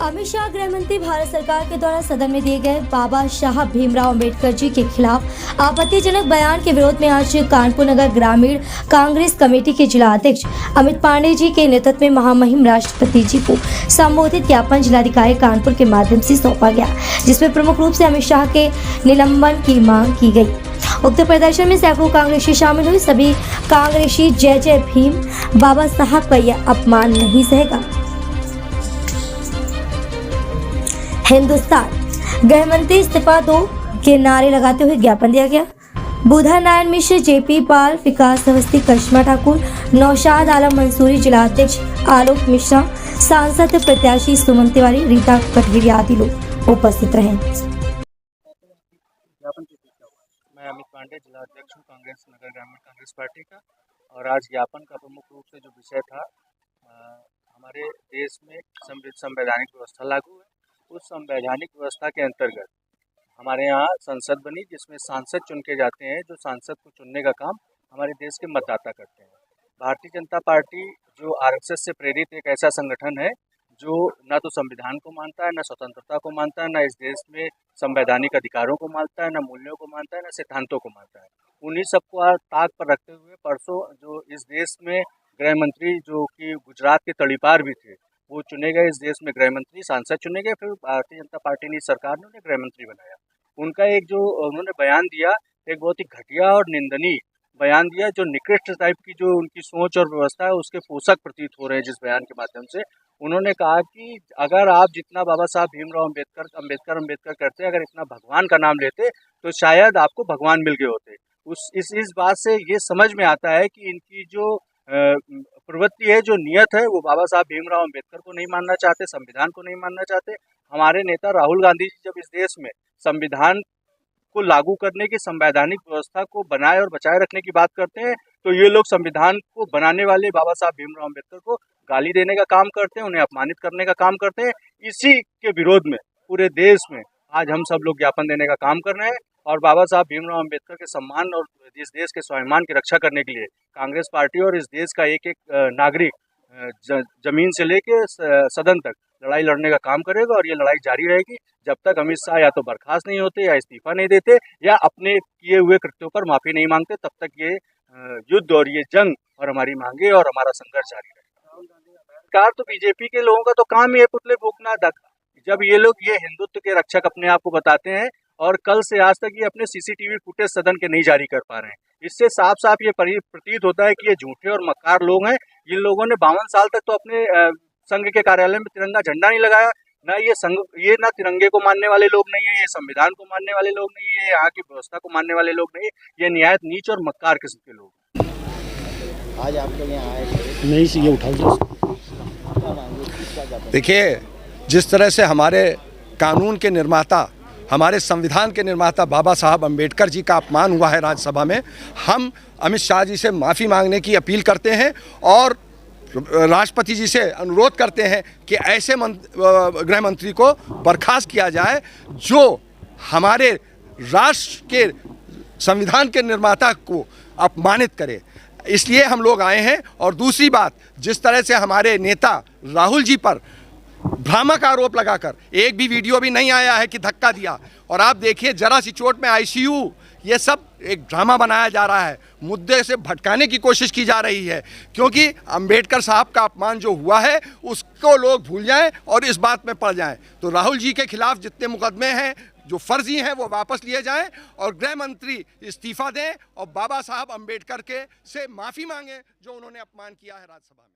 अमित शाह गृह मंत्री भारत सरकार के द्वारा सदन में दिए गए बाबा साहब भीमराव अंबेडकर जी के खिलाफ आपत्तिजनक बयान के विरोध में आज कानपुर नगर ग्रामीण कांग्रेस कमेटी के जिला अध्यक्ष अमित पांडे जी के नेतृत्व में महामहिम राष्ट्रपति जी को संबोधित ज्ञापन जिलाधिकारी कानपुर के माध्यम से सौंपा गया, जिसमें प्रमुख रूप से अमित शाह के निलंबन की मांग की गई। उक्त प्रदर्शन में सैकड़ों कांग्रेसी शामिल हुए। सभी कांग्रेसी जय जय भीम, बाबा साहब का यह अपमान नहीं सहेगा। हिंदुस्तान गृह मंत्री इस्तीफा दो के नारे लगाते हुए ज्ञापन दिया गया। बुधा नारायण मिश्र, जेपी पाल, विकास अवस्थी, करिश्मा ठाकुर, नौशाद आलम मंसूरी, जिला अध्यक्ष आलोक मिश्रा, सांसद प्रत्याशी सुमन तिवारी, रीता कटघरिया आदि लोग उपस्थित रहे। मैं अमित पांडे, जिला अध्यक्ष हूँ कांग्रेस नगर ग्रामीण कांग्रेस पार्टी का। और आज ज्ञापन का प्रमुख रूप से जो विषय था, हमारे देश में संवैधानिक व्यवस्था लागू है। उस संवैधानिक व्यवस्था के अंतर्गत हमारे यहाँ संसद बनी, जिसमें सांसद चुन के जाते हैं। जो सांसद को चुनने का काम हमारे देश के मतदाता करते हैं। भारतीय जनता पार्टी जो आरएसएस से प्रेरित एक ऐसा संगठन है जो न तो संविधान को मानता है, न स्वतंत्रता को मानता है, न इस देश में संवैधानिक अधिकारों को मानता है, न मूल्यों को मानता है, न सिद्धांतों को मानता है। उन्हीं सबको ताक पर रखते हुए परसों जो इस देश में गृह मंत्री, जो कि गुजरात के तड़ीपार भी थे, वो चुने गए। इस देश में गृह मंत्री, सांसद चुने गए। फिर भारतीय जनता पार्टी ने, सरकार ने उन्हें गृह मंत्री बनाया। उनका एक जो उन्होंने बयान दिया, एक बहुत ही घटिया और निंदनीय बयान दिया, जो निकृष्ट टाइप की जो उनकी सोच और व्यवस्था है उसके पोषक प्रतीत हो रहे हैं। जिस बयान के माध्यम से उन्होंने कहा कि अगर आप जितना बाबा साहब भीमराव अम्बेडकर करते, अगर इतना भगवान का नाम लेते तो शायद आपको भगवान मिल गए होते। इस बात से ये समझ में आता है कि इनकी जो प्रवृत्ति है, जो नियत है, वो बाबा साहब भीमराव अम्बेडकर को नहीं मानना चाहते, संविधान को नहीं मानना चाहते। हमारे नेता राहुल गांधी जी जब इस देश में संविधान को लागू करने की, संवैधानिक व्यवस्था को बनाए और बचाए रखने की बात करते हैं, तो ये लोग संविधान को बनाने वाले बाबा साहब भीमराव अम्बेडकर को गाली देने का काम करते हैं, उन्हें अपमानित करने का काम करते हैं। इसी के विरोध में पूरे देश में आज हम सब लोग ज्ञापन देने का काम कर रहे हैं। और बाबा साहब भीमराव अम्बेडकर के सम्मान और इस देश के स्वाभिमान की रक्षा करने के लिए कांग्रेस पार्टी और इस देश का एक एक नागरिक जमीन से लेके सदन तक लड़ाई लड़ने का काम करेगा। और ये लड़ाई जारी रहेगी जब तक अमित शाह या तो बर्खास्त नहीं होते, या इस्तीफा नहीं देते, या अपने किए हुए कृत्यों पर माफी नहीं मांगते। तब तक ये युद्ध और ये जंग और हमारी मांगे और हमारा संघर्ष जारी रहेगा। सरकार तो बीजेपी के लोगों का तो काम ही है पुतले फूंकना। जब ये लोग ये हिंदुत्व के रक्षक अपने आप को बताते हैं, और कल से आज तक ये अपने सीसीटीवी फुटेज सदन के नहीं जारी कर पा रहे हैं, इससे साफ साफ ये प्रतीत होता है कि ये झूठे और मक्कार लोग हैं। इन लोगों ने 52 साल तक तो अपने संघ के कार्यालय में तिरंगा झंडा नहीं लगाया। ये ना तिरंगे को मानने वाले लोग नहीं है, ये संविधान को मानने वाले लोग नहीं है, यहाँ की व्यवस्था को मानने वाले लोग नहीं है। ये निहायत नीच और मक्कार किस्म के लोग। आज आपके यहाँ आए नहीं से ये उठाओ। देखिए, जिस तरह से हमारे कानून के निर्माता, हमारे संविधान के निर्माता बाबा साहब अम्बेडकर जी का अपमान हुआ है राज्यसभा में, हम अमित शाह जी से माफ़ी मांगने की अपील करते हैं और राष्ट्रपति जी से अनुरोध करते हैं कि ऐसे गृह मंत्री को बर्खास्त किया जाए जो हमारे राष्ट्र के संविधान के निर्माता को अपमानित करे। इसलिए हम लोग आए हैं। और दूसरी बात, जिस तरह से हमारे नेता राहुल जी पर भ्रामक आरोप लगाकर, एक भी वीडियो भी नहीं आया है कि धक्का दिया, और आप देखिए जरा सी चोट में आईसीयू, ये सब एक ड्रामा बनाया जा रहा है, मुद्दे से भटकाने की कोशिश की जा रही है। क्योंकि अंबेडकर साहब का अपमान जो हुआ है उसको लोग भूल जाएं और इस बात में पड़ जाएं। तो राहुल जी के खिलाफ जितने मुकदमे हैं जो फर्जी हैं वो वापस लिए जाएं, और गृह मंत्री इस्तीफा दें और बाबा साहब अम्बेडकर के से माफ़ी मांगें जो उन्होंने अपमान किया है राज्यसभा में।